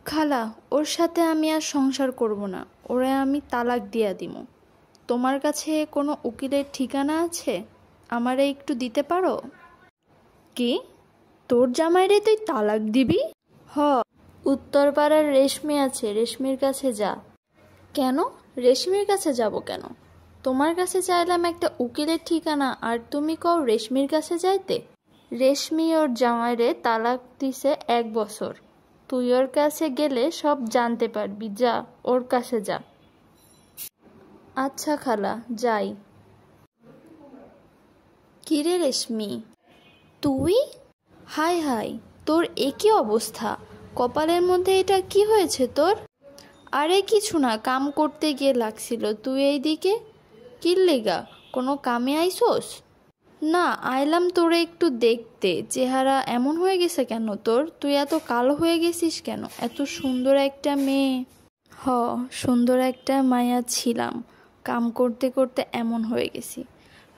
খালা, ওর সাথে আমি আর সংসার করব না। ওরে আমি তালাক দিয়া দিমু। তোমার কাছে কোনো উকিলের ঠিকানা আছে? আমারে একটু দিতে পারো? কি? তোর জামাইরে তুই তালাক দিবি? হ। উত্তরপাড়ার রেশমি আছে, রেশমির কাছে যা। কেন? রেশমির কাছে যাব কেন? তোমার কাছে চাইলাম একটা উকিলের ঠিকানা, আর তুমি কও রেশমির কাছে যাইতে। রেশমি ওর জামাইরে তালাক দিছে 1 বছর। তুই ওর কাছে গেলে সব জানতে পারবি। যা, ওর কাছে যা। আচ্ছা খালা, যাই। কিরে রেশমি, তুই? হাই হাই, তোর একই অবস্থা। কপালের মধ্যে এটা কি হয়েছে তোর? আরে কিছু না, কাম করতে গিয়ে লাগছিল। তুই এইদিকে কি লেগা? কোনো কামে আইসোস? না, আইলাম তোরে একটু দেখতে। চেহারা এমন হয়ে গেছে কেন তোর? তুই এত কালো হয়ে গেছিস কেন? এত সুন্দর একটা মেয়ে। হ, সুন্দর একটা মায়া ছিলাম। কাম করতে করতে এমন হয়ে গেছি।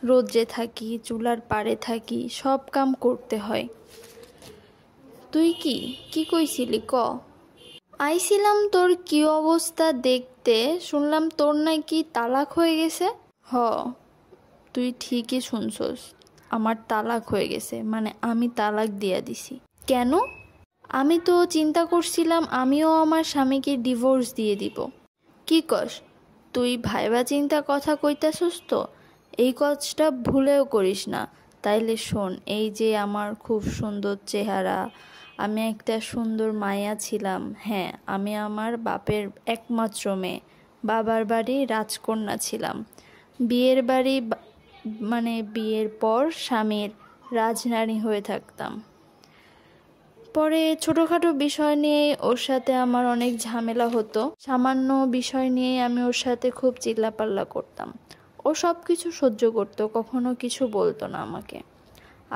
রোদ্রে থাকি, চুলার পাড়ে থাকি, সব কাম করতে হয়। তুই কি কি কইছিলি ক? আইছিলাম তোর কি অবস্থা দেখতে। শুনলাম তোর নাকি তালাক হয়ে গেছে। হ, তুই ঠিকই শুনছস। আমার তালাক হয়ে গেছে, মানে আমি তালাক দিয়া দিছি। কেন? আমি তো চিন্তা করছিলাম আমিও আমার স্বামীকে ডিভোর্স দিয়ে দিব। কি কস? তুই ভাইবা চিন্তা কথা কইতাছস তো? এই কাজটা ভুলেও করিস না। তাইলে শোন, এই যে আমার খুব সুন্দর চেহারা, আমি একটা সুন্দর মায়া ছিলাম। হ্যাঁ, আমি আমার বাপের একমাত্র মেয়ে। বাবার বাড়ি রাজকন্যা ছিলাম। বিয়ের বাড়ি মানে বিয়ের পর স্বামীর রাজনারী হয়ে থাকতাম। পরে ছোটোখাটো বিষয় নিয়ে ওর সাথে আমার অনেক ঝামেলা হতো। সামান্য বিষয় নিয়ে আমি ওর সাথে খুব চিল্লাপাল্লা করতাম। ও সব কিছু সহ্য করতো, কখনো কিছু বলতো না আমাকে।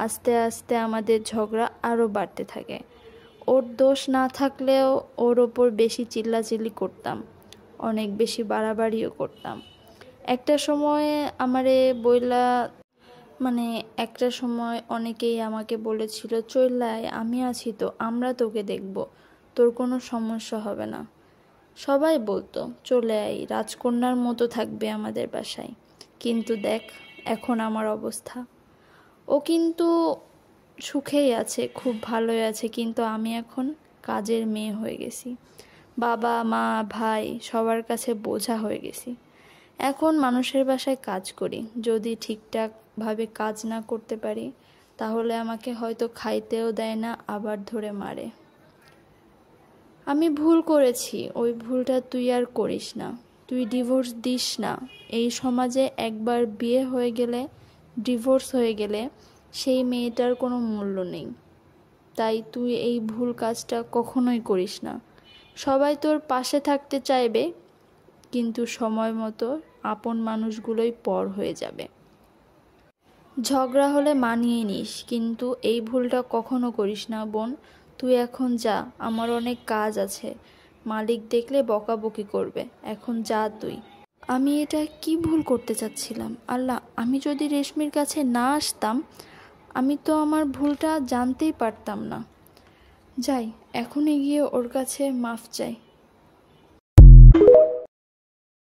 আস্তে আস্তে আমাদের ঝগড়া আরও বাড়তে থাকে। ওর দোষ না থাকলেও ওর ওপর বেশি চিল্লাচিল্লি করতাম, অনেক বেশি বাড়াবাড়িও করতাম। একটা সময় আমারে বইলা একটা সময় অনেকেই আমাকে বলেছিল, চইল্লায় আমি আছি তো, আমরা তোকে দেখব, তোর কোনো সমস্যা হবে না। সবাই বলতো চলে আই, রাজকন্যার মতো থাকবে আমাদের বাসায়। কিন্তু দেখ এখন আমার অবস্থা। ও কিন্তু সুখেই আছে, খুব ভালোই আছে, কিন্তু আমি এখন কাজের মেয়ে হয়ে গেছি। বাবা মা ভাই সবার কাছে বোঝা হয়ে গেছি। এখন মানুষের বাসায় কাজ করি। যদি ঠিকঠাকভাবে কাজ না করতে পারি, তাহলে আমাকে হয়তো খাইতেও দেয় না, আবার ধরে মারে। আমি ভুল করেছি, ওই ভুলটা তুই আর করিস না। তুই ডিভোর্স দিস না। এই সমাজে একবার বিয়ে হয়ে গেলে, ডিভোর্স হয়ে গেলে সেই মেয়েটার কোনো মূল্য নেই। তাই তুই এই ভুল কাজটা কখনোই করিস না। সবাই তোর পাশে থাকতে চাইবে, কিন্তু সময় মতো আপন মানুষগুলোই পর হয়ে যাবে। ঝগড়া হলে মানিয়ে নিস, কিন্তু এই ভুলটা কখনো করিস না বোন। তুই এখন যা, আমার অনেক কাজ আছে। মালিক দেখলে বকাবকি করবে। এখন যা তুই। আমি এটা কি ভুল করতে চাচ্ছিলাম? আল্লাহ, আমি যদি রেশমির কাছে না আসতাম, আমি তো আমার ভুলটা জানতেই পারতাম না। যাই, এখনই গিয়ে ওর কাছে মাফ চাই।